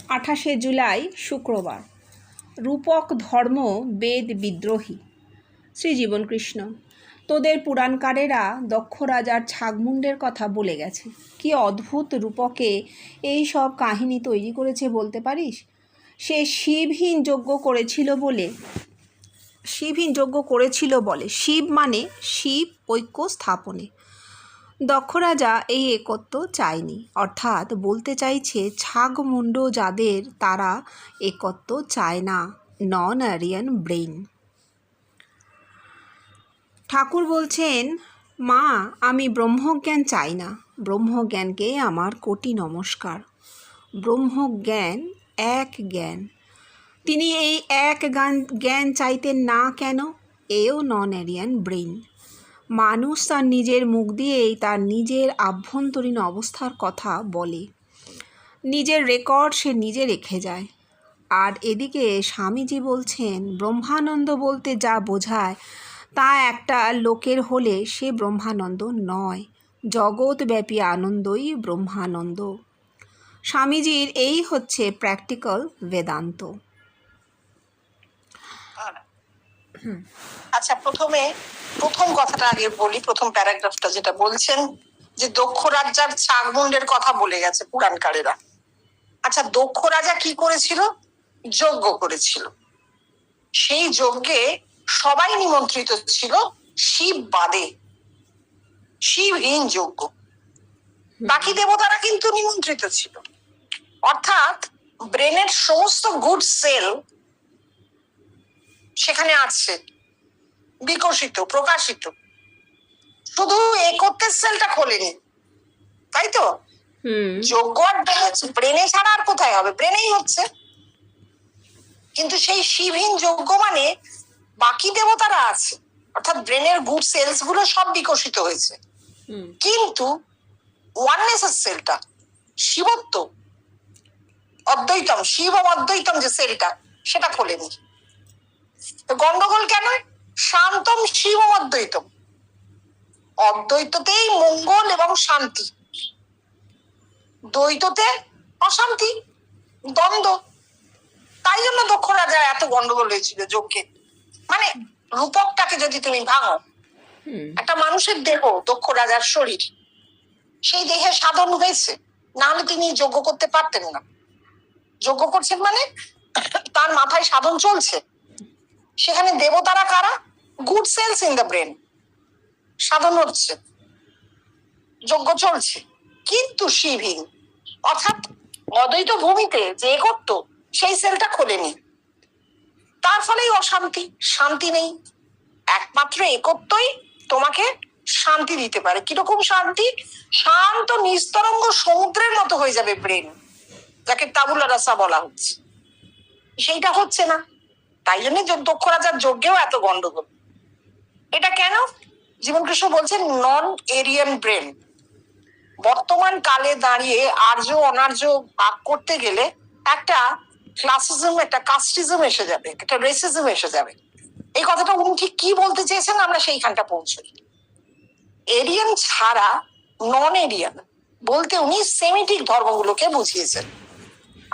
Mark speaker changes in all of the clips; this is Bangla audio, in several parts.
Speaker 1: 28শে জুলাই শুক্রবার। রূপক ধর্ম বেদ বিদ্রোহী। শ্রীজীবন কৃষ্ণ। তোদের পুরাণকারেরা দক্ষ রাজার ছাগমুণ্ডের কথা বলে গেছে। কি অদ্ভুত রূপকে এই সব কাহিনী তৈরি করেছে বলতে পারিস? সে শিবহীন যজ্ঞ করেছিল বলে। শিব মানে শিব ঐক্য স্থাপনে। দক্ষ রাজা এই একত্ব চায়নি, অর্থাৎ বলতে চাইছে ছাগমুণ্ড যাদের তারা একত্ব চায় না, নন আরিয়ান ব্রেন। ঠাকুর বলছেন, মা আমি ব্রহ্মজ্ঞান চাই না, ব্রহ্মজ্ঞানকে আমার কোটি নমস্কার। ব্রহ্মজ্ঞান এক জ্ঞান। তিনি এই এক জ্ঞান চাইতেন না কেন? এও নন এরিয়ান ব্রেন। মানুষ তার নিজের মুখ দিয়েই তার নিজের আভ্যন্তরীণ অবস্থার কথা বলে, নিজের রেকর্ড সে নিজে রেখে যায়। আর এদিকে স্বামীজি বলছেন, ব্রহ্মানন্দ বলতে যা বোঝায় তা একটা লোকের হলে সে ব্রহ্মানন্দ নয়, জগৎব্যাপী আনন্দই ব্রহ্মানন্দ। স্বামীজির এই হচ্ছে প্র্যাকটিক্যাল বেদান্ত।
Speaker 2: আচ্ছা, প্রথম কথাটা আগে বলি। প্রথম প্যারাগ্রাফটা যেটা বলছেন যে দক্ষ রাজার ছাগমুণ্ডের কথা বলে গেছে পুরাণকারেরা। আচ্ছা, দক্ষ রাজা কি করেছিল? যজ্ঞ করেছিল। সেই যজ্ঞে সবাই নিমন্ত্রিত ছিল, শিব বাদে। শিবহীন যজ্ঞ। বাকি দেবতারা কিন্তু নিমন্ত্রিত ছিল। অর্থাৎ ব্রেনের সমস্ত গুড সেল সেখানে আছে, বিকশিত, প্রকাশিত। শুধু একত্বের সেলটা খোলেনি, তাই তো? যজ্ঞ ব্রেনে ছাড়া আর কোথায় হবে? ব্রেনেই হচ্ছে। কিন্তু সেই শিবহীন যজ্ঞ মানে বাকি দেবতারা আছে, অর্থাৎ ব্রেনের গুড সেলস গুলো সব বিকশিত হয়েছে, কিন্তু ওয়াননেসের সেলটা, শিবত্ব, অদ্বৈতম, শিব অদ্বৈতম যে সেলটা, সেটা খোলেনি। গন্ডগোল কেন? শান্তম শিব অদ্বৈতম। অদ্বৈততেই মঙ্গল এবং শান্তি, দ্বৈততে অশান্তি, দ্বন্দ্ব। তাই জন্য দক্ষ রাজা এত গন্ডগোল হয়েছিল যজ্ঞে। মানে রূপকটাকে যদি তুমি ভাঙো, একটা মানুষের দেহ, দক্ষ রাজার শরীর, সেই দেহে সাধন হয়েছে, না হলে তিনি যজ্ঞ করতে পারতেন না। যজ্ঞ করছেন মানে তার মাথায় সাধন চলছে। সেখানে দেবতারা কারা? Good cells in the brain. সাধন হচ্ছে, যজ্ঞ চলছে, কিন্তু শিবহীন, অর্থাৎ অদ্বৈত ভূমিতে যে একত্ব, সেই সেলটা খোলেনি। তার ফলেই অশান্তি, শান্তি নেই। একমাত্র একত্বই তোমাকে শান্তি দিতে পারে। কিরকম শান্তি? শান্ত নিস্তরঙ্গ সমুদ্রের মতো হয়ে যাবে ব্রেন, যাকে তাবুলা রাসা বলা হচ্ছে। সেইটা হচ্ছে না। তাই জন্য দক্ষ রাজার যজ্ঞেও এত গন্ডগোল। এটা কেন? জীবনকৃষ্ণ বলছেন নন এরিয়ান ব্রেন। বর্তমান কালে দাঁড়িয়ে আর্য অনার্য ভাগ করতে গেলে একটা ক্লাসিজম, একটা কাস্টিজম এসে যাবে, একটা রেসিজম এসে যাবে। এই কথাটা উনি ঠিক কি বলতে চেয়েছেন আমরা সেইখানটা পৌঁছই। এরিয়ান ছাড়া নন এরিয়ান বলতে উনি সেমিটিক ধর্মগুলোকে বুঝিয়েছেন।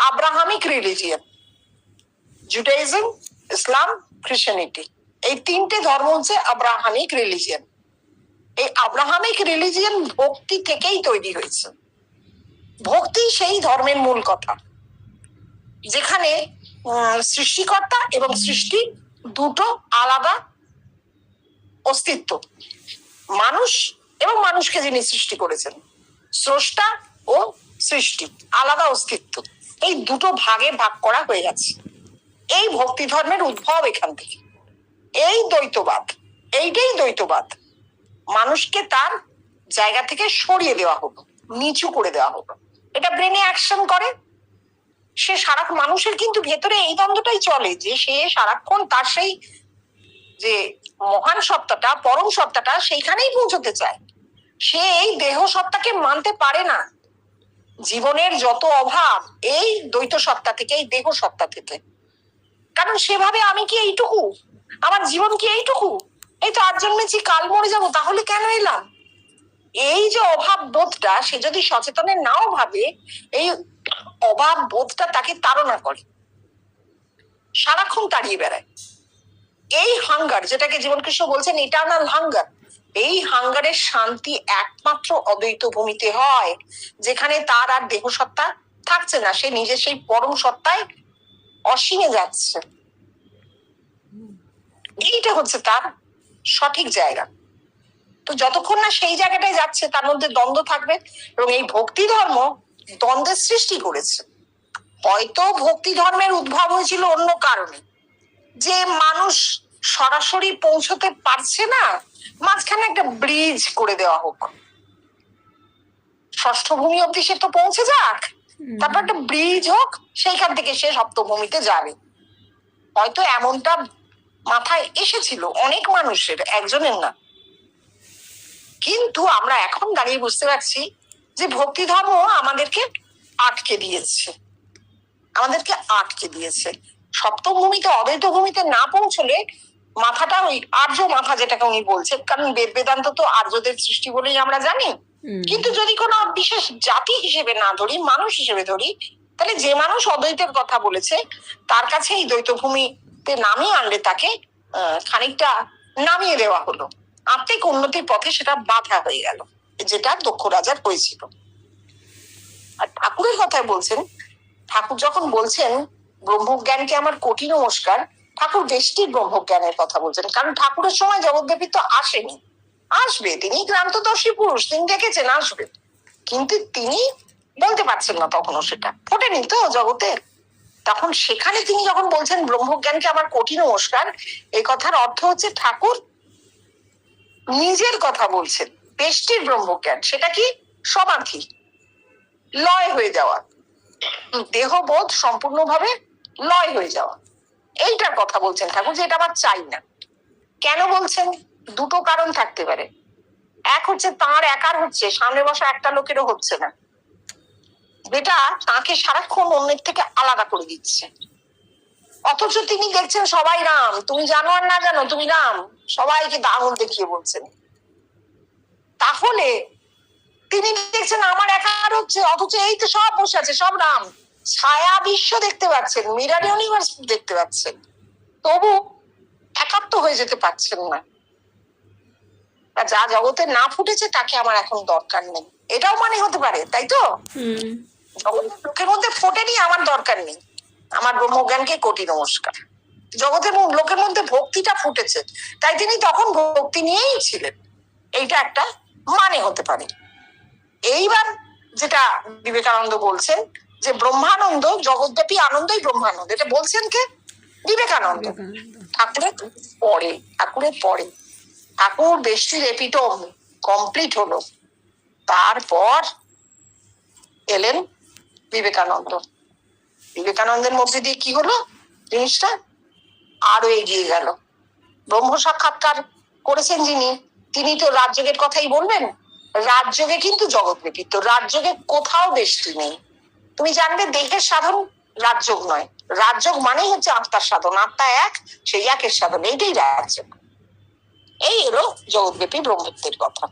Speaker 2: আব্রাহামিক রিলিজিয়ন, জুডাইজম, ইসলাম, খ্রিস্টানিটি, এই তিনটে ধর্ম হচ্ছে আব্রাহামিক রিলিজিয়ন। এই আব্রাহামিক রিলিজিয়ন ভক্তি থেকেই তৈরি হয়েছে। ভক্তি সেই ধর্মের মূল কথা, যেখানে সৃষ্টিকর্তা এবং সৃষ্টি দুটো আলাদা অস্তিত্ব। মানুষ এবং মানুষকে যিনি সৃষ্টি করেছেন, স্রষ্টা ও সৃষ্টি, আলাদা অস্তিত্ব। এই দুটো ভাগে ভাগ করা হয়ে গেছে। এই ভক্তি ধর্মের উদ্ভব এখান থেকে। এই দ্বৈতবাদ, এইটাই দ্বৈতবাদ। মানুষকে তার জায়গা থেকে সরিয়ে দেওয়া হলো, নিচু করে দেওয়া হলো। এটা ব্রেনে অ্যাকশন করে। সে সারাক্ষণ, মানুষের কিন্তু ভেতরে এই দ্বন্দ্বটাই চলে যে সে সারাক্ষণ তার সেই যে মহান সত্তাটা, পরম সত্তাটা, সেইখানেই পৌঁছতে চায়। সে এই দেহ সত্তাকে মানতে পারে না। জীবনের যত অভাব এই দ্বৈত সত্তা থেকে, এই দেহ সত্তা থেকে। কারণ সেভাবে আমি কি এইটুকু, আমার জীবন কি এইটুকু, এই তো আজ জন্মেছি, কাল মরে যাবো, তাহলে কেন এলাম? এই যে অভাব বোধটা, সে যদি সচেতনে নাও ভাবে, এই অভাব বোধটা তাকে তাড়না করে, সারাক্ষণ তাড়িয়ে বেড়ায়। এই হাঙ্গার, যেটাকে জীবনকৃষ্ণ বলছেন ইটারনাল হাঙ্গার, এই হাঙ্গারের শান্তি একমাত্র অদ্বৈত ভূমিতে হয়, যেখানে তার আর দেহ সত্তা থাকছে না, সে নিজে সেই পরম সত্তায় অসীমে যাচ্ছে। এইটা হচ্ছে তার সঠিক জায়গা। তো যতক্ষণ না সেই জায়গাটায় যাচ্ছে, তার মধ্যে দ্বন্দ্ব থাকবে, এবং এই ভক্তি ধর্ম দ্বন্দ্বের সৃষ্টি করেছে। হয়তো ভক্তি ধর্মের উদ্ভব হয়েছিল অন্য কারণে, যে মানুষ সরাসরি পৌঁছতে পারছে না, মাঝখানে একটা ব্রিজ করে দেওয়া হোক, ষষ্ঠ ভূমি অব্দি সে তো পৌঁছে যাক, তারপর একটা ব্রিজ হোক, সেইখান থেকে সে সপ্তভূমিতে যাবে। হয়তো এমনটা মাথায় এসেছিল অনেক মানুষের, একজনের না। কিন্তু আমরা এখন দাঁড়িয়ে বুঝতে পারছি যে ভক্তি ধর্ম আমাদেরকে আটকে দিয়েছে, আমাদেরকে আটকে দিয়েছে। সপ্তভূমিতে, অদ্বৈত ভূমিতে না পৌঁছলে মাথাটা ওই আর্য মাথা, যেটাকে উনি বলছেন, কারণ বেদ বেদান্ত তো আর্যদের সৃষ্টি বলেই আমরা জানি। কিন্তু যদি কোনো বিশেষ জাতি হিসেবে না ধরি, মানুষ হিসেবে ধরি, তাহলে যে মানুষ অদ্বৈতের কথা বলেছে তার কাছে এই দ্বৈত ভূমিতে নামিয়ে আনলে তাকে খানিকটা নামিয়ে দেওয়া হলো, আত্মিক উন্নতির পথে সেটা বাধা হয়ে গেল, যেটা দক্ষ রাজার হয়েছিল। আর ঠাকুরের কথায় বলছেন, ঠাকুর যখন বলছেন ব্রহ্মজ্ঞানকে আমার কোটি নমস্কার, ঠাকুর বেষ্টির ব্রহ্মজ্ঞানের কথা বলছেন। কারণ ঠাকুরের সময় জগৎব্যাপী তো আসেনি, আসবে, তিনি ক্রান্তদর্শী পুরুষ, তিনি দেখেছেন আসবে, কিন্তু তিনি বলতে পারছেন না, তখনও সেটা ফোটেনি তো জগতে। তখন সেখানে তিনি যখন বলছেন ব্রহ্মজ্ঞানকে আমার কোটি নমস্কার, এই কথার অর্থ হচ্ছে ঠাকুর নিজের কথা বলছেন। বেষ্টির ব্রহ্মজ্ঞান সেটা কি? সমাধি, লয় হয়ে যাওয়া, দেহবোধ সম্পূর্ণভাবে লয় হয়ে যাওয়া, এইটার কথা বলছেন ঠাকুর, যে এটা আমার চাই না। কেন বলছেন? দুটো কারণ থাকতে পারে। এক হচ্ছে তাঁর একার হচ্ছে, সামনে বসা একটা লোকেরও হচ্ছে না, যেটা তাকে সারাক্ষণ অন্যের থেকে আলাদা করে দিচ্ছে। অথচ তিনি দেখছেন সবাই রাম, তুমি জানো আর না জানো তুমি রাম, সবাইকে আঙুল দেখিয়ে বলছেন। তাহলে তিনি দেখছেন আমার একার হচ্ছে, অথচ এই তো সব বসে আছে, সব রাম, ছায়া বিশ্ব দেখতে পাচ্ছেন, মিরর ইউনিভার্স দেখতে পাচ্ছেন, তবু একাত্ম হয়ে যেতে পারছেন না। যা জগতে না ফুটেছে তাকে আমার এখন দরকার নেই, এটাও মানে হতে পারে, তাই তো? জগতের লোকের মধ্যে ফোটেনি, আমার দরকার নেই, আমার ব্রহ্মজ্ঞানকে কোটি নমস্কার। জগতের লোকের মধ্যে ভক্তিটা ফুটেছে, তাই তিনি তখন ভক্তি নিয়েই ছিলেন, এইটা একটা মানে হতে পারে। এইবার যেটা বিবেকানন্দ বলছেন যে ব্রহ্মানন্দ, জগৎব্যাপী আনন্দই ব্রহ্মানন্দ, এটা বলছেন কে? বিবেকানন্দ। ঠাকুরের পরে, ঠাকুরের পরে, ঠাকুর বেষ্টির এপিটোম কমপ্লিট হলো, তারপর এলেন বিবেকানন্দ। বিবেকানন্দের মধ্যে দিয়ে কি হলো? জিনিসটা আরো এগিয়ে গেল। ব্রহ্ম সাক্ষাৎকার করেছেন যিনি, তিনি তো রাজযোগের কথাই বলবেন। রাজযোগে কিন্তু জগৎব্যাপী, তো রাজযোগে কোথাও বেষ্টি নেই। তুমি জানবে দেহের সাধন রাজযোগ নয়, রাজযোগ মানেই হচ্ছে আত্মার সাধন, আত্মা এক, সেই একের সাধন, এইটাই রাজযোগ। এই এলো জগৎব্যাপী ব্রহ্মত্বের কথা।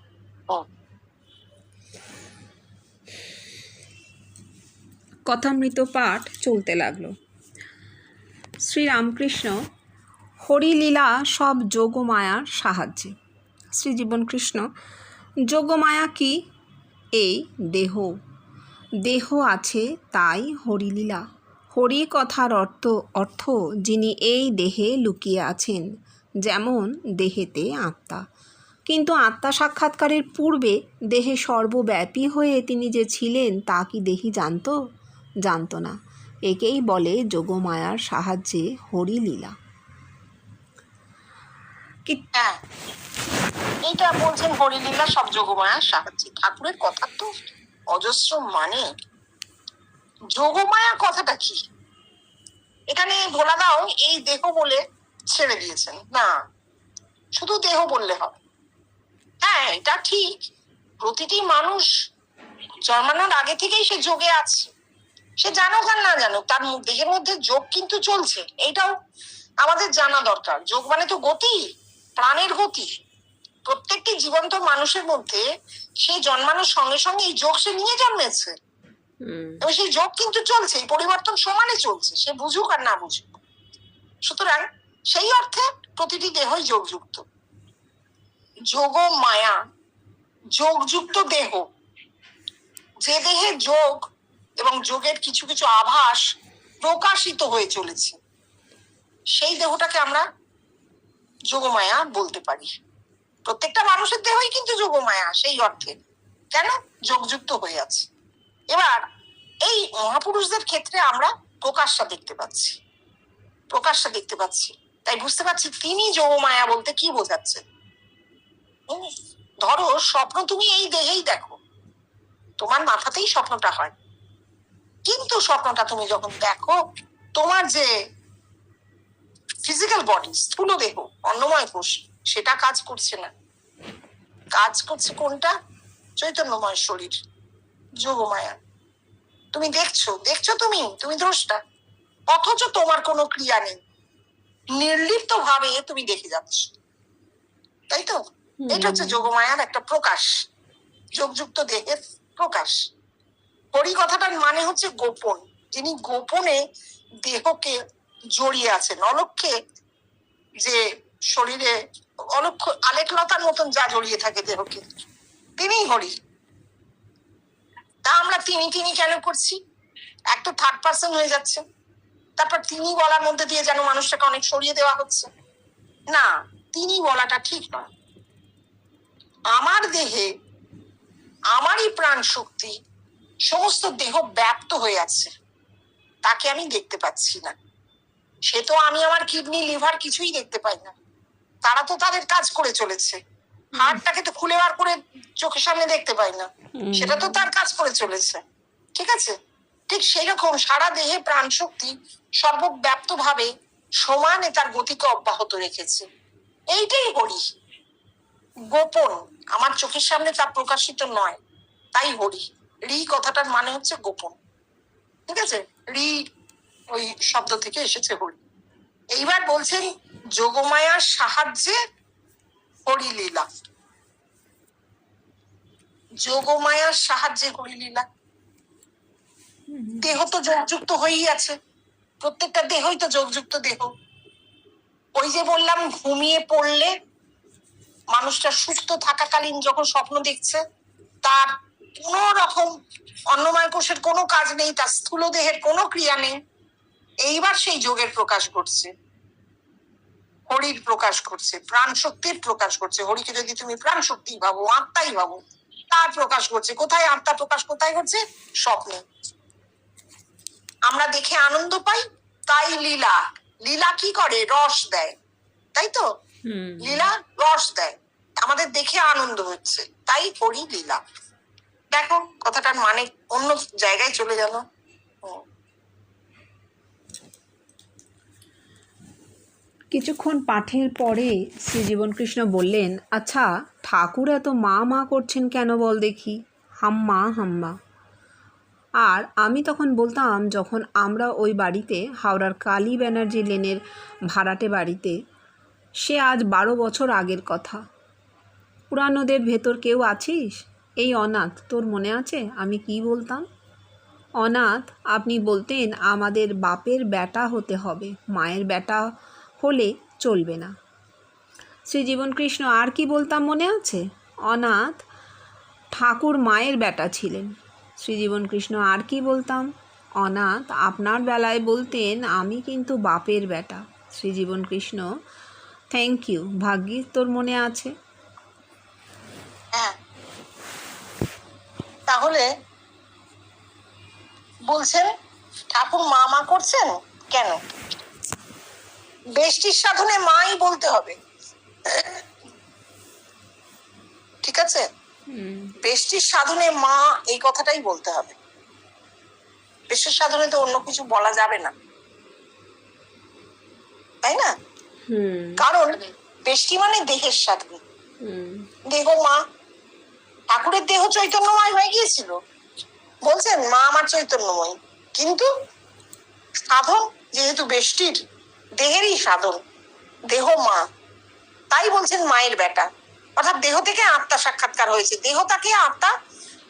Speaker 1: কথামৃত পাঠ চলতে লাগলো। শ্রীরামকৃষ্ণ হরিলীলা সব যোগমায়ার সাহায্যে। শ্রীজীবনকৃষ্ণ যোগমায়া কি? এই দেহ, দেহ আছে তাই হরিলীলা। হরি কথার অর্থ যিনি এই দেহে লুকিয়ে আছেন, যেমন দেহেতে আত্মা। কিন্তু আত্মা সাক্ষাৎকারের পূর্বে দেহে সর্বব্যাপী হয়ে তিনি যে ছিলেন তা কি দেহি জানত না। একেই বলে যোগমায়ার সাহায্যে হরিলীলা।
Speaker 2: এইটা বলছেন হরিলীলা সব যোগমায়ার সাহায্যে। ঠাকুরের কথা তো অজস্র মানে। যোগমায়া কথাটা কি? এখানে ভোলা দাও এই দেহ বলে ছেড়ে দিয়েছেন না, শুধু দেহ বললে হবে? হ্যাঁ, এটা ঠিক, প্রতিটি মানুষ জন্মানোর আগে থেকেই সে যোগে আছে, সে জানুক আর না জানুক, তার দেহের মধ্যে যোগ কিন্তু চলছে, এইটাও আমাদের জানা দরকার। যোগ মানে তো গতি, প্রাণের গতি। প্রত্যেকটি জীবন্ত মানুষের মধ্যে সে জন্মানোর সঙ্গে সঙ্গে এই যোগ সে নিয়ে জন্মেছে, এবং সেই যোগ কিন্তু চলছে, এই পরিবর্তন সমানে চলছে, সে বুঝুক আর না বুঝুক। সুতরাং সেই অর্থে প্রতিটি দেহই যোগযুক্ত। যোগ মায়া, যোগযুক্ত দেহ, যে দেহে যোগ এবং যোগের কিছু কিছু আভাস প্রকাশিত হয়ে চলেছে, সেই দেহটাকে আমরা যোগমায়া বলতে পারি। প্রত্যেকটা মানুষের দেহই কিন্তু যোগমায়া সেই অর্থে, কেন? যোগযুক্ত হয়ে আছে। এবার এই মহাপুরুষদের ক্ষেত্রে আমরা প্রকাশটা দেখতে পাচ্ছি, তাই বুঝতে পারছি তিনি যোগমায়া বলতে কি বোঝাচ্ছেন। ধরো স্বপ্ন তুমি এই দেহেই দেখো, তোমার মাথাতেই স্বপ্নটা হয়, কিন্তু স্বপ্নটা তুমি যখন দেখো, তোমার যে ফিজিক্যাল বডি, স্থূল দেহ, অন্নময় কোষ, সেটা কাজ করছে না। কাজ করছে কোনটা? চৈতন্যময় শরীর, যোগমায়া। তুমি দেখছো তুমি দ্রষ্টা, অথচ তোমার কোনো ক্রিয়া নেই, নির্লিপ্ত ভাবে তুমি দেখে যাচ্ছ, তাই তো? এটা হচ্ছে যোগমায়ার একটা প্রকাশ, যোগযুক্ত দেহের প্রকাশ। হরি কথাটার মানে হচ্ছে গোপন, যিনি গোপনে দেহকে জড়িয়ে আছেন, অলক্ষ্যে যে শরীরে অলক্ষ্য আলেকলতার মতন যা জড়িয়ে থাকে দেহকে, তিনিই হরি। তা আমরা তিনি কেন করছি? এক তো থার্ড পার্সন হয়ে যাচ্ছে, তারপর তিনি বলার মধ্যে দিয়ে যেন মানুষটাকে অনেক সরিয়ে দেওয়া হচ্ছে। না, তিনি বলাটা ঠিক নয়। আমার দেহে আমারই প্রাণ শক্তি সমস্ত দেহ ব্যাপ্ত হয়ে আছে, তাকে আমি দেখতে পাচ্ছি না। সে তো আমি আমার কিডনি লিভার কিছুই দেখতে পাই না, তারা তো তাদের কাজ করে চলেছে। হাড়টাকে তো খুলে বার করে চোখের সামনে দেখতে পাই না, সেটা তো তার কাজ করে চলেছে, ঠিক আছে? ঠিক সেই রকম সারা দেহে প্রাণ শক্তি সর্বব্যাপ্ত ভাবে সমানে তার গতিকে অব্যাহত রেখেছে, এইটাই হরি। গোপন, আমার চোখের সামনে তা প্রকাশিত নয়, তাই হরি। রি কথাটার মানে হচ্ছে গোপন, ঠিক আছে? রি ওই শব্দ থেকে এসেছে হরি। এইবার বলছেন যোগমায়ার সাহায্যে হরিলীলা, যোগমায়ার সাহায্যে হরিলীলা। দেহ তো যোগযুক্ত হয়েই আছে, প্রত্যেকটা দেহই তো যোগযুক্ত দেহ। ওই যে বললাম, ঘুমিয়ে পড়লে মানুষটা সুস্থ থাকাকালীন যখন স্বপ্ন দেখছে, তার কোন রকম অন্নময় কোষের কোনো কাজ নেই, তার স্থূল দেহের কোনো ক্রিয়া নেই, এইবার সেই যোগের প্রকাশ ঘটছে, হরির প্রকাশ করছে, প্রাণ শক্তির প্রকাশ করছে। হরিকে যদি তুমি প্রাণ শক্তি ভাবো, আত্মাই ভাবো, তার প্রকাশ করছে। কোথায় আত্মা প্রকাশ কোথায় হচ্ছে? স্বপ্নে। আমরা দেখে আনন্দ পাই, তাই লীলা। লীলা কি করে? রস দেয়, তাই তো? লীলা রস দেয়, আমাদের দেখে আনন্দ হচ্ছে, তাই হরি লীলা। দেখো কথাটার মানে অন্য জায়গায় চলে গেল।
Speaker 1: কিছুক্ষণ পাঠের পরে শ্রীজীবন কৃষ্ণ বললেন, আচ্ছা ঠাকুর এত মা মা করছেন কেন বল দেখি, হাম্মা হাম্মা। আর আমি তখন বলতাম, যখন আমরা ওই বাড়িতে, হাওড়ার কালী ব্যানার্জি লেনের ভাড়াটে বাড়িতে, সে আজ 12 বছর আগের কথা। পুরানোদের ভেতর কেউ আছিস? এই অনাথ, তোর মনে আছে আমি কি বলতাম? অনাথ, আপনি বলতেন আমাদের বাপের বেটা হতে হবে, মায়ের বেটা হলে চলবে না। শ্রীজীবন কৃষ্ণ আর কি বলতাম মনে আছে? অনাথ, ঠাকুর মায়ের বেটা ছিলেন। শ্রীজীবন কৃষ্ণ আর কি বলতাম? অনাথ, আপনার বেলায় বলতেন আমি কিন্তু বাপের বেটা। শ্রীজীবন কৃষ্ণ, থ্যাংক ইউ, ভাগ্যিস তোর মনে আছে।
Speaker 2: হ্যাঁ, তাহলে বলছেন ঠাকুর মা মা করছেন কেন? বেষ্টির সাধনে মাই বলতে হবে, ঠিক আছে? বেষ্টির সাধনে মা, এই কথাটাই বলতে হবে। বেষ্টির সাধনে তো অন্য কিছু বলা যাবে না, তাই না? কারণ বেষ্টি মানে দেহের সাধন, দেহ মা। ঠাকুরের দেহ চৈতন্যময় হয়ে গিয়েছিল, বলছেন মা আমার চৈতন্যময়, কিন্তু সাধন যেহেতু বেষ্টির দেহেরই সাধন, দেহ মা, তাই বলছেন মায়ের বেটা। অর্থাৎ দেহ থেকে আত্মা সাক্ষাৎকার হয়েছে, দেহ তাকে আত্মা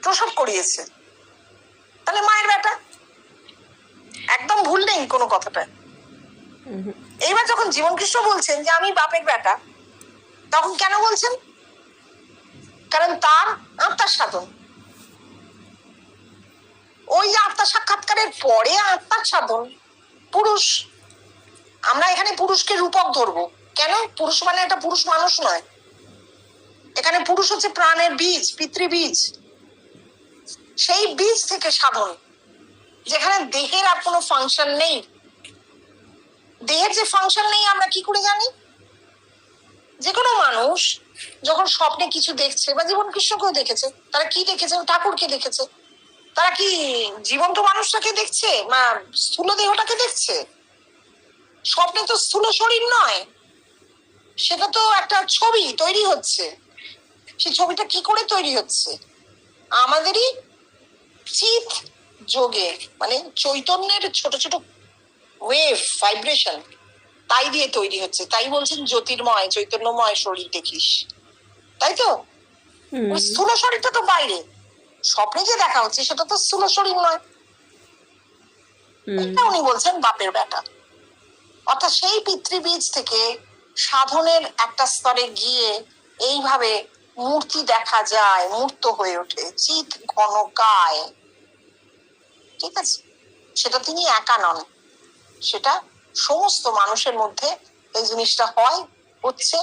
Speaker 2: প্রসব করিয়েছে। তাহলে মায়ের বেটা, একদম ভুল নেই কোনো কথাটা। এইবার যখন জীবন কৃষ্ণ বলছেন যে আমি বাপের বেটা, তখন কেন বলছেন? কারণ তার আত্মার সাধন, ওই যে আত্মা সাক্ষাৎকারের পরে আত্মার সাধন পুরুষ। আমরা এখানে পুরুষকে রূপক ধরবো কেন? পুরুষ মানে একটা পুরুষ মানুষ নয়, এখানে পুরুষ হচ্ছে প্রাণের বীজ, পিতৃবীজ। সেই বীজ থেকে সাধন, যেখানে দেহের আর কোনো ফাংশন নেই। দেহের যে ফাংশন নেই আমরা কি করে জানি? যে কোনো মানুষ যখন স্বপ্নে কিছু দেখছে, বা জীবন কৃষ্ণকেও দেখেছে, তারা কি দেখেছে? ঠাকুরকে দেখেছে। তারা কি জীবন্ত মানুষটাকে দেখছে, না স্থূল দেহটাকে দেখছে? স্বপ্নে তো স্থূল শরীর নয়, সেটা তো একটা ছবি তৈরি হচ্ছে। সেই ছবিটা কি করে তৈরি হচ্ছে? আমাদেরই চিত যোগে, মানে চৈতন্যের ছোট ছোট ওয়েভ, ভাইব্রেশন, তাই দিয়ে তৈরি হচ্ছে। তাই বলছেন জ্যোতির্ময় চৈতন্যময় শরীর দেখিস, তাই তো? স্থূল শরীরটা তো বাইরে, স্বপ্নে যে দেখা হচ্ছে সেটা তো স্থূল শরীর নয়। এটা উনি বলছেন বাপের বেটা। অর্থাৎ সেই পিতৃবীজ থেকে সাধনের একটা স্তরে গিয়ে এইভাবে মূর্তি দেখা যায়, মূর্ত হয়ে ওঠে, চিত ঘনকায়। ঠিক আছে, সেটা তিনি একা নন, সেটা সমস্ত মানুষের মধ্যে এই জিনিসটা হয়, হচ্ছে।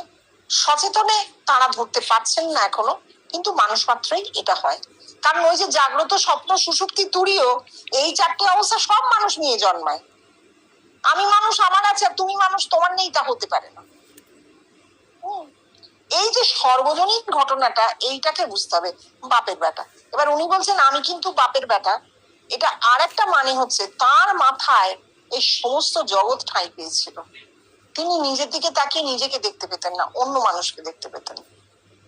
Speaker 2: সচেতনে তারা ধরতে পারছেন না এখনো, কিন্তু মানুষ মাত্রই এটা হয়। কারণ ওই যে জাগ্রত, স্বপ্ন, সুষুপ্তি, তুরীয়, এই চারটে অবস্থা সব মানুষ নিয়ে জন্মায়। আমি মানুষ, আমার আছে, আর তুমি মানুষ, তোমার নেই, তা হতে পারে না। এই যে সর্বজনীন ঘটনাটা, এইটাকে বুঝতে হবে বাপের বেটা। এবার উনি বলছেন আমি কিন্তু বাপের বেটা, এটা আর একটা মানে হচ্ছে তার মাথায় এই সমস্ত জগৎ ঠাঁই পেয়েছিল। তিনি নিজের দিকে তাকিয়ে নিজেকে দেখতে পেতেন না, অন্য মানুষকে দেখতে পেতেন।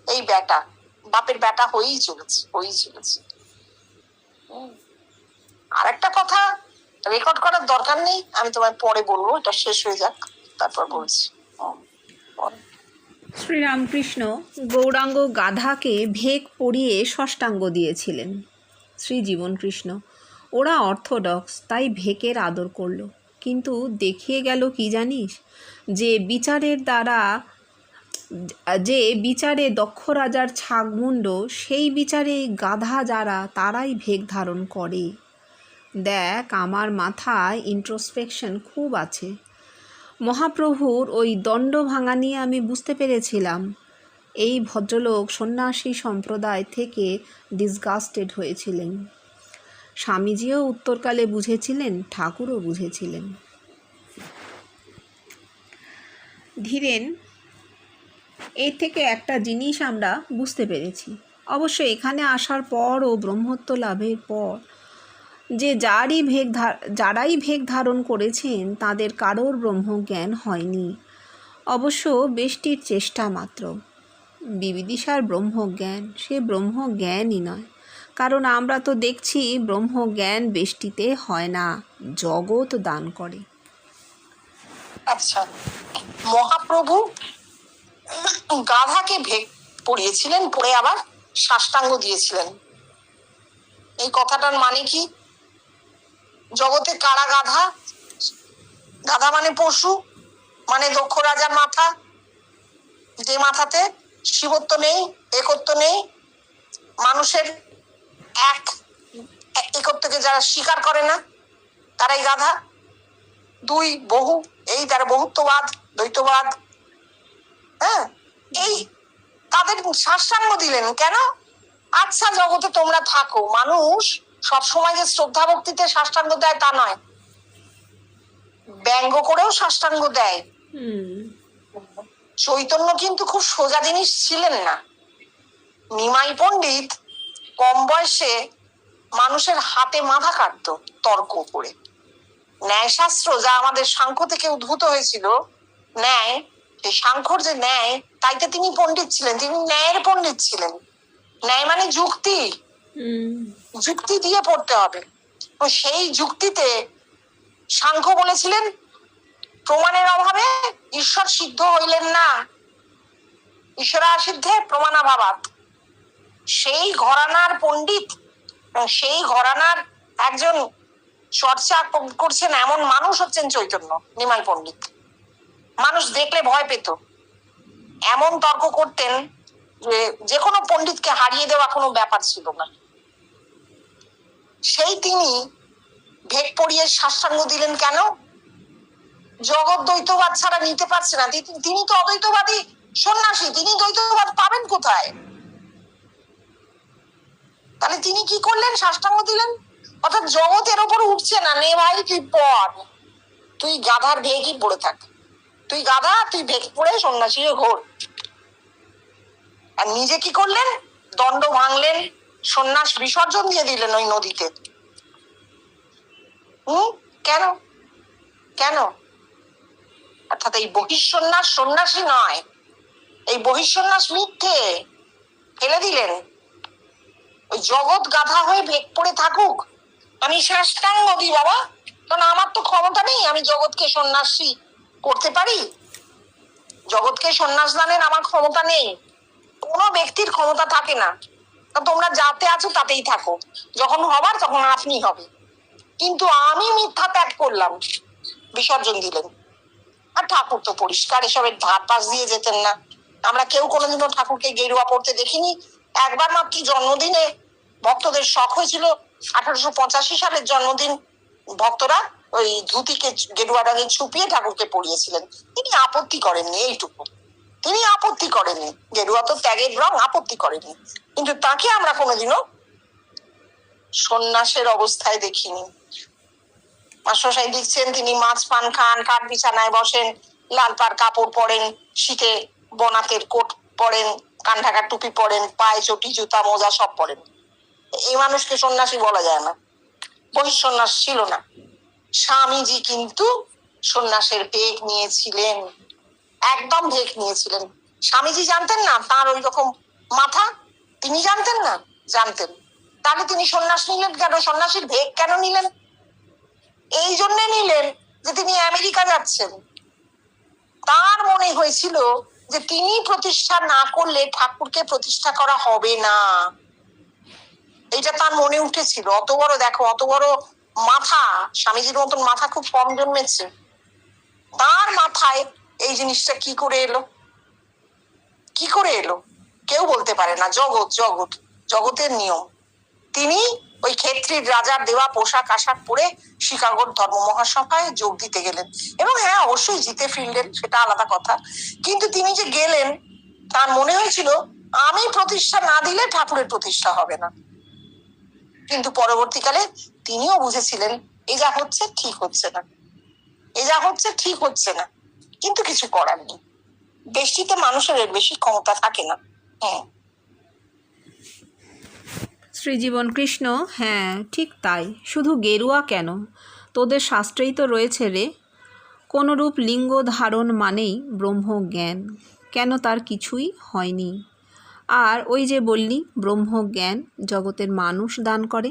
Speaker 2: এই বেটা, বাপের বেটা হয়েই চলেছে। আর একটা কথা রেকর্ড করার দরকার নেই, আমি তোমায় পরে বলবো, এটা শেষ হয়ে যাক, তারপর বলছি।
Speaker 1: শ্রীরামকৃষ্ণ গৌরাঙ্গ গাধাকে ভেক পরিয়ে ষষ্ঠাঙ্গ দিয়েছিলেন। শ্রী জীবনকৃষ্ণ ওরা অর্থোডক্স, তাই ভেকের আদর করলো। কিন্তু দেখিয়ে গেল কি জানিস, যে বিচারে দক্ষ রাজার ছাগমুণ্ড, সেই বিচারে গাধা যারা, তারাই ভেক ধারণ করে। দেখ, আমার মাথায় ইন্ট্রোস্পেকশন খুব আছে। মহাপ্রভুর ওই দণ্ড ভাঙা নিয়ে আমি বুঝতে পেরেছিলাম এই ভদ্রলোক সন্ন্যাসী সম্প্রদায় থেকে ডিসগাস্টেড হয়েছিলেন। স্বামীজিও উত্তরকালে বুঝেছিলেন, ঠাকুরও বুঝেছিলেন। ধীরেন, এর থেকে একটা জিনিস আমরা বুঝতে পেরেছি। অবশ্য এখানে আসার পর ও ব্রহ্মত্ব লাভের পর যে যারাই ভেক ধারণ করেছেন তাদের কারোর ব্রহ্মজ্ঞান হয়নি। অবশ্য বেষ্টির চেষ্টা মাত্র। বিবিদিশার ব্রহ্মজ্ঞান, সে ব্রহ্মজ্ঞানই নয়। কারণ আমরা তো দেখছি ব্রহ্মজ্ঞান বেষ্টিতে হয় না, জগৎ দান করে।
Speaker 2: আচ্ছা, মহাপ্রভু গাধাকে ভেক পড়িয়েছিলেন, পড়ে আবার সাষ্টাঙ্গ দিয়েছিলেন। এই কথাটার মানে কি? জগতে কারা গাধা? গাধা মানে পশু, মানে দক্ষ রাজার মাথা, যে মাথাতে শিবত্ব নেই, একত্ব নেই। মানুষের একত্বকে যারা স্বীকার করে না, তারাই গাধা। দুই, বহু, এই যারা বহুত্ববাদ, দ্বৈতবাদ, হ্যাঁ, এই তাদের সাষ্টাঙ্গ দিলেন কেন? আচ্ছা, জগতে তোমরা থাকো। মানুষ সবসময় যে শ্রদ্ধা ভক্তিতে সাষ্টাঙ্গ দেয় তা নয়, ব্যঙ্গ করেও সাষ্টাঙ্গ দেয়। চৈতন্য কিন্তু খুব সোজা জিনিস ছিলেন না। নিমাই পণ্ডিত কম বয়সে মানুষের হাতে মাথা কাটতো তর্ক করে। ন্যায়শাস্ত্র, যা আমাদের সাংখ্য থেকে উদ্ভূত হয়েছিল, ন্যায়, এই সাংখ্যর যে ন্যায়, তাইতে তিনি পণ্ডিত ছিলেন, তিনি ন্যায়ের পণ্ডিত ছিলেন। ন্যায় মানে যুক্তি, যুক্তি দিয়ে পড়তে হবে। সেই যুক্তিতে সাংখ্য বলেছিলেন প্রমাণের অভাবে ঈশ্বর সিদ্ধ হইলেন না, ঈশ্বরাসিদ্ধে প্রমাণাভাবাৎ। সেই ঘরানার পণ্ডিত, সেই ঘরানার একজন চর্চা করছেন এমন মানুষ হচ্ছেন চৈতন্য নিমাই পণ্ডিত। মানুষ দেখলে ভয় পেত, এমন তর্ক করতেন যে কোনো পণ্ডিতকে হারিয়ে দেওয়া কোনো ব্যাপার ছিল না। সেই তিনি ভেগ পড়িয়ে সাষ্টাঙ্গ দিলেন কেন? জগৎ দ্বৈতবাদ ছাড়া নিতে পারছে না। তিনি তো অদ্বৈতবাদী সন্ন্যাসী, তিনি দ্বৈতবাদ পাবেন কোথায়? তাহলে তিনি কি করলেন? সাষ্টাঙ্গ দিলেন। অর্থাৎ জগতের ওপর উঠছে না, নে ভাই তুই পড়, তুই গাধার ভেগই পড়ে থাক, তুই গাধা, তুই ভেগ পড়ে সন্ন্যাসী ঘোর। আর নিজে কি করলেন? দণ্ড ভাঙলেন, সন্ন্যাস বিসর্জন দিয়ে দিলেন ওই নদীতে। কেন? কেন? অর্থাৎ এই বহিঃসন্ন্যাস সন্ন্যাসী নয়, এই বহিঃসন্ন্যাস মিথ্যে, ফেলে দিলেন। ওই জগৎ গাধা হয়ে ভেগ পড়ে থাকুক, আমি সাষ্টাঙ্গ দিই বাবা, কারণ আমার তো ক্ষমতা নেই আমি জগৎকে সন্ন্যাসী করতে পারি, জগৎকে সন্ন্যাস দানের আমার ক্ষমতা নেই। কোনো ব্যক্তির ক্ষমতা থাকে না, তোমরা যাতে আছো তাতেই থাকো, যখন হবার তখন আপনি হবে। কিন্তু আমি মিথ্যা ত্যাগ করলাম, বিসর্জন দিলেন। আর ঠাকুর তো পরিষ্কার এসবের ধার পাশ দিয়ে যেতেন না। আমরা কেউ কোনোদিনও ঠাকুরকে গেরুয়া পড়তে দেখিনি। একবার মাত্র জন্মদিনে ভক্তদের শখ হয়েছিল, 1885 সালের জন্মদিন, ভক্তরা ওই ধুতিকে গেরুয়া রঙে ছুপিয়ে ঠাকুরকে পড়িয়েছিলেন। তিনি আপত্তি করেননি, এইটুকু তিনি আপত্তি করেননি। গেরুয়া তো ত্যাগের রং, আপত্তি করেননি। কিন্তু তাকে আমরা কোনোদিনও সন্ন্যাসের অবস্থায় দেখিনি। মাস্টারমশাই দেখছেন তিনি মাছ পান খান, কাঠ বিছানায় বসেন, লাল পাড় কাপড় পরেন, শীতে বনাতের কোট পরেন, কান ঢাকার টুপি পরেন, পায়ে চটি জুতা মোজা সব পরেন। এই মানুষকে সন্ন্যাসী বলা যায় না, বহিঃসন্ন্যাস ছিল না। স্বামীজি কিন্তু সন্ন্যাসের ভেগ নিয়েছিলেন, একদম ভেগ নিয়েছিলেন। স্বামীজি জানতেন না তার ওই রকম মাথা? তিনি জানতেন না? জানতেন। তাহলে তিনি সন্ন্যাস নিলেন কেন? সন্ন্যাসীর ভেগ কেন নিলেন? এই জন্য নিলেন যে তিনি আমেরিকা যাচ্ছেন। তার মনে হয়েছিল যে তিনি প্রতিষ্ঠা না করলে ঠাকুরকে প্রতিষ্ঠা করা হবে না, এটা তার মনে উঠেছিল। অত বড় দেখো, অত বড় মাথা, স্বামীজির মতন মাথা খুব কম জন্মেছে। তার মাথায় এই জিনিসটা কি করে এলো? কি করে এলো কেউ বলতে পারে না। জগৎ জগৎ জগতের নিয়ম। তিনি ওই ক্ষেত্রীর রাজার দেওয়া পোশাক আশাক পরে শিকাগোর ধর্ম মহাসভায় যোগ দিতে গেলেন, এবং হ্যাঁ অবশ্যই জিতে ফিরলেন, সেটা আলাদা কথা। কিন্তু তিনি যে গেলেন, তার মনে হয়েছিল আমি প্রতিষ্ঠা না দিলে ঠাকুরের প্রতিষ্ঠা হবে না। কিন্তু পরবর্তীকালে তিনিও বুঝেছিলেন এ যা হচ্ছে ঠিক হচ্ছে না, এ যা হচ্ছে ঠিক হচ্ছে না, কিন্তু কিছু করার নেই। দেশটিতে মানুষের এর বেশি ক্ষমতা থাকে না।
Speaker 1: শ্রীজীবন কৃষ্ণ, হ্যাঁ ঠিক তাই। শুধু গেরুয়া কেন, তোদের শাস্ত্রেই তো রয়েছে রে, কোনরূপ লিঙ্গ ধারণ মানেই ব্রহ্মজ্ঞান। কেন তার কিছুই হয়নি? আর ওই যে বললি ব্রহ্মজ্ঞান জগতের মানুষ দান করে,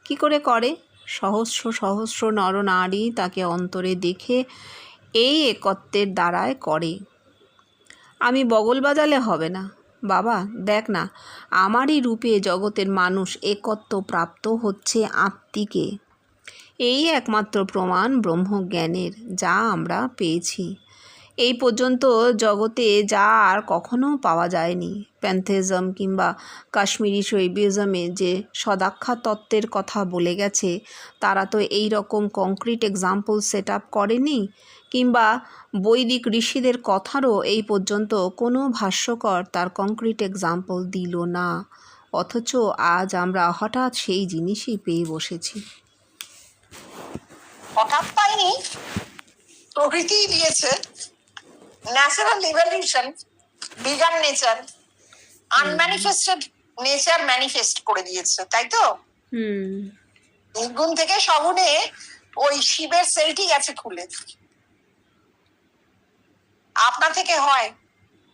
Speaker 1: কি করে করে? সহস্র সহস্র নরনারী তাকে অন্তরে দেখে এই একত্বের দ্বারায় করে। আমি বগল বাজালে হবে না বাবা, দেখ না আমারই রূপে জগতের মানুষ একত্ব প্রাপ্ত হচ্ছে আত্মিকে। এই একমাত্র প্রমাণ ব্রহ্মজ্ঞানের, যা আমরা পেয়েছি। এই পর্যন্ত জগতে যা আর কখনো পাওয়া যায়নি। প্যান্থেজম কিংবা কাশ্মীরি শৈবিজমে যে সদাক্ষা তত্ত্বের কথা বলে গেছে, তারা তো এই রকম কংক্রিট এক্সাম্পল সেট আপ করেনি, কিংবা বৈদিক ঋষিদের কথারও এই পর্যন্ত কোনো ভাষ্যকর তার কংক্রিট এক্সাম্পল দিল না। অথচ আজ আমরা হঠাৎ সেই জিনিসই পেয়ে বসেছি।
Speaker 2: হঠাৎ পাইনি, প্রকৃতি দিয়েছে। ন্যাচারাল ইভলিউশন, বিগান নেচার, আনম্যানিফেস্টেড নেচার ম্যানিফেস্ট করে দিয়েছে, তাই তো? নির্গুণ থেকে সগুণে ওই শিবের সেলটি গেছে খুলে। আপনা থেকে হয়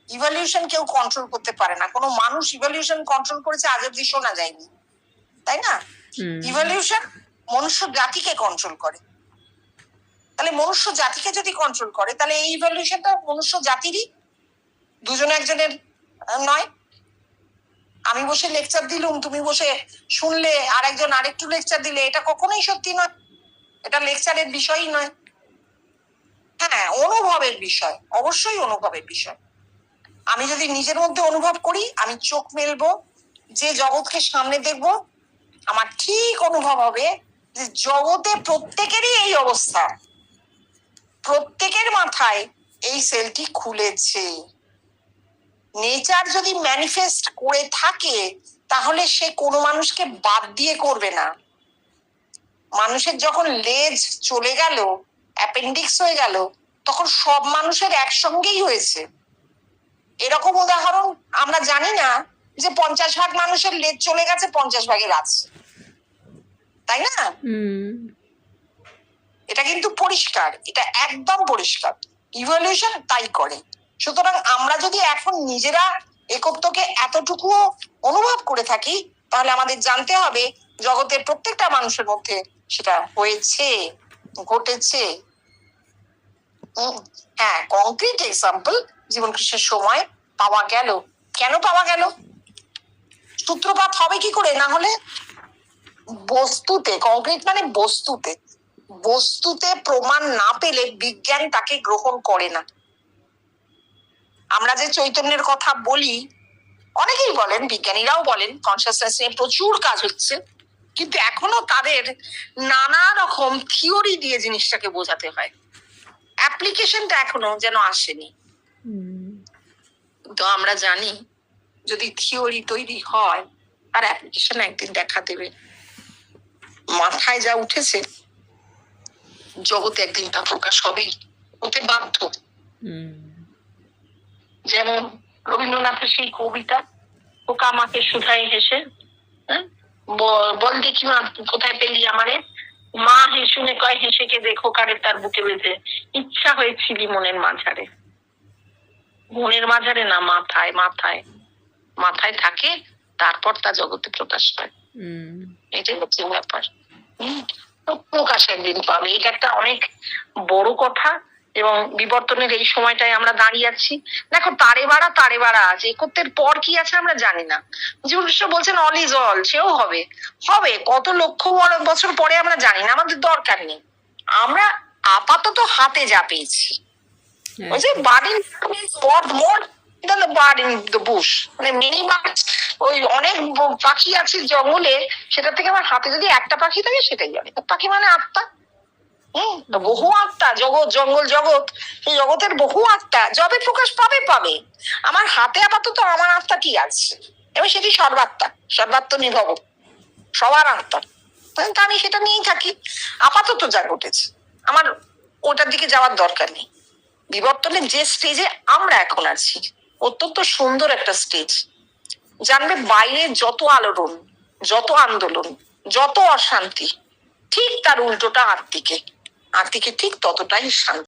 Speaker 2: ইভলিউশন কেউ কন্ট্রোল করতে পারে না। কোনো মানুষ ইভলিউশন কন্ট্রোল করেছে আজ অব্দি শোনা যায়নি, তাই না? ইভলিউশন মনুষ্য জাতিকে কন্ট্রোল করে। তাহলে মনুষ্য জাতিকে যদি কন্ট্রোল করে, তাহলে এই ইভলিউশনটা মনুষ্য জাতিরই, দুজন একজনের নয়। আমি বসে লেকচার দিলুম, তুমি বসে শুনলে, আর একজন আরেকটু লেকচার দিলে, এটা কখনোই সত্যি নয়, এটা লেকচারের বিষয়ই নয়। হ্যাঁ, অনুভবের বিষয়, অবশ্যই অনুভবের বিষয়। আমি যদি নিজের মধ্যে অনুভব করি, আমি চোখ মেলবো, যে জগৎকে সামনে দেখবো, আমার ঠিক অনুভব হবে যে জগতে প্রত্যেকেরই এই অবস্থা, প্রত্যেকের মাথায় এই সেলটি খুলেছে। নেচার যদি ম্যানিফেস্ট করে থাকে, তাহলে সে কোনো মানুষকে বাদ দিয়ে করবে না। মানুষের যখন লেজ চলে গেল, অ্যাপেন্ডিক্স হয়ে গেল, তখন সব মানুষের একসঙ্গেই হয়েছে। এরকম উদাহরণ আমরা জানি না যে 50 ভাগ মানুষের লেজ চলে গেছে, 50 ভাগের আছে, তাই না? এটা কিন্তু পরিষ্কার, এটা একদম পরিষ্কার। ইভলিউশন তাই করে। সুতরাং আমরা যদি এখন নিজেরা একত্বকে এতটুকু অনুভব করে থাকি, তাহলে আমাদের জানতে হবে জগতের প্রত্যেকটা মানুষের মধ্যে সেটা হয়েছে, ঘটেছে। হ্যাঁ, কংক্রিট এক্সাম্পল জীবন কৃষ্ণের সময় পাওয়া গেল। কেন পাওয়া গেল? সূত্রপাত হবে কি করে? না হলে বস্তুতে, কংক্রিট মানে বস্তুতে, বস্তুতে প্রমাণ না পেলে বিজ্ঞান তাকে গ্রহণ করে না। আমরা যে চৈতন্যের কথা বলি, অনেকেই বলেন, বিজ্ঞানীরাও বলেন কনসাসনেস নিয়ে প্রচুর কাজ হচ্ছে, কিন্তু এখনো তাদের নানা রকম থিওরি দিয়ে জিনিসটাকে বোঝাতে হয়। অ্যাপ্লিকেশনটা এখনো যেন আসেনি। তো আমরা জানি যদি থিওরি তৈরি হয়, আর অ্যাপ্লিকেশন একদিন দেখা দেবে। মাথায় যা উঠেছে জগতে একদিন তা প্রকাশ হবেই, হতে বাধ্য। যেমন রবীন্দ্রনাথের সেই কবিতা, পোকা মাকে শুধাই হেসে, বল দেখি মা কোথায় পেলি আমারে, মা হেসুনে কয় হেসেকে দেখো কারে তার বুকে বেঁধে, ইচ্ছা হয়েছিলি মনের মাঝারে। মনের মাঝারে না, মাথায়, মাথায় মাথায় থাকে, তারপর তা জগতে প্রকাশ পায়। এটাই হচ্ছে ব্যাপার। প্রকাশ একদিন পাবে, এটা একটা অনেক বড় কথা। এবং বিবর্তনের এই সময়টায় আমরা দাঁড়িয়ে আছি। দেখো, তারে বাড়া আছে, একত্বের পর কি আছে আমরা জানি না। জীবন কৃষ্ণ বলছেন অল ইজ অল, সেও হবে, হবে কত লক্ষ বছর পরে আমরা জানি না, আমাদের দরকার নেই। আমরা আপাতত হাতে যা পেয়েছি, ওই যে bird in more than the bird in the bush, মানে মিনি বার্ড, ওই অনেক পাখি আছে জঙ্গলে, সেটা থেকে আমার হাতে যদি একটা পাখি থাকে সেটাই জানি। পাখি মানে আত্মা। বহু আত্মা, জগৎ, জঙ্গল জগৎ, সেই জগতের বহু আত্মা যবে প্রকাশ পাবে পাবে। আমার হাতে আপাতত আমার আত্মা কি আছে, এবং সেটি সর্বাত্মা, সর্বাত্ম নির্ভব, সবার আত্মা। তা আমি সেটা নিয়েই থাকি। আপাতত যা ঘটেছে, আমার ওটার দিকে যাওয়ার দরকার নেই। বিবর্তনের যে স্টেজে আমরা এখন আছি, অত্যন্ত সুন্দর একটা স্টেজ। জানবে বাইরে যত আলোড়ন, যত আন্দোলন, যত অশান্তি, ঠিক তার উল্টোটা আত্মিকে ঠিক ততটাই শান্তি।